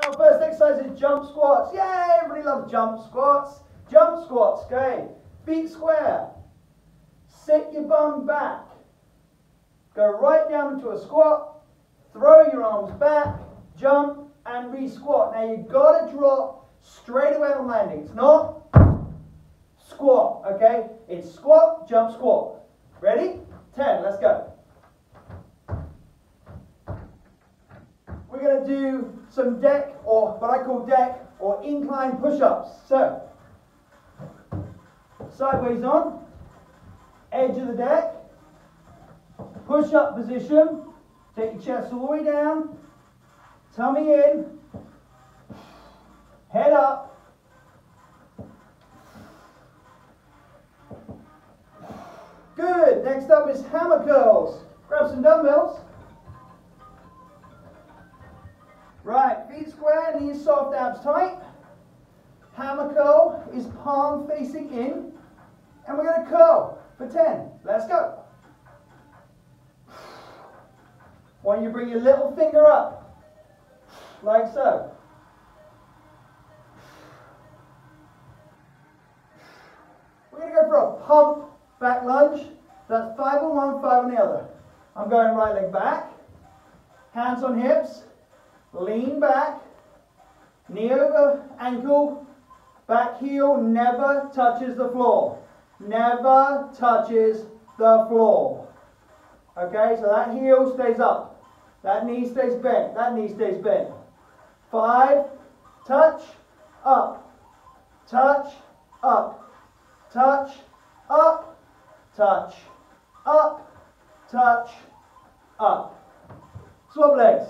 Our first exercise is jump squats. Yay, everybody loves jump squats. Jump squats, okay. Feet square. Sit your bum back. Go right down into a squat. Throw your arms back. Jump and re-squat. Now you've got to drop straight away on landing. It's not squat, okay? It's squat, jump, squat. Ready? 10, let's go. We're going to do some deck, or what I call deck, or incline push-ups. So, sideways on, edge of the deck, push-up position, take your chest all the way down, tummy in, head up, good. Next up is hammer curls. Grab some dumbbells. Right, feet square, knees soft, abs tight. Hammer curl is palm facing in. And we're going to curl for 10. Let's go. Want you to bring your little finger up, like so. We're going to go for a pump back lunge. That's 5 on one, 5 on the other. I'm going right leg back, hands on hips, lean back, knee over ankle, back heel never touches the floor. Never touches the floor. Okay, so that heel stays up. That knee stays bent. That knee stays bent. 5, touch, up, touch, up, touch, up, touch, up, touch, up. Swap legs.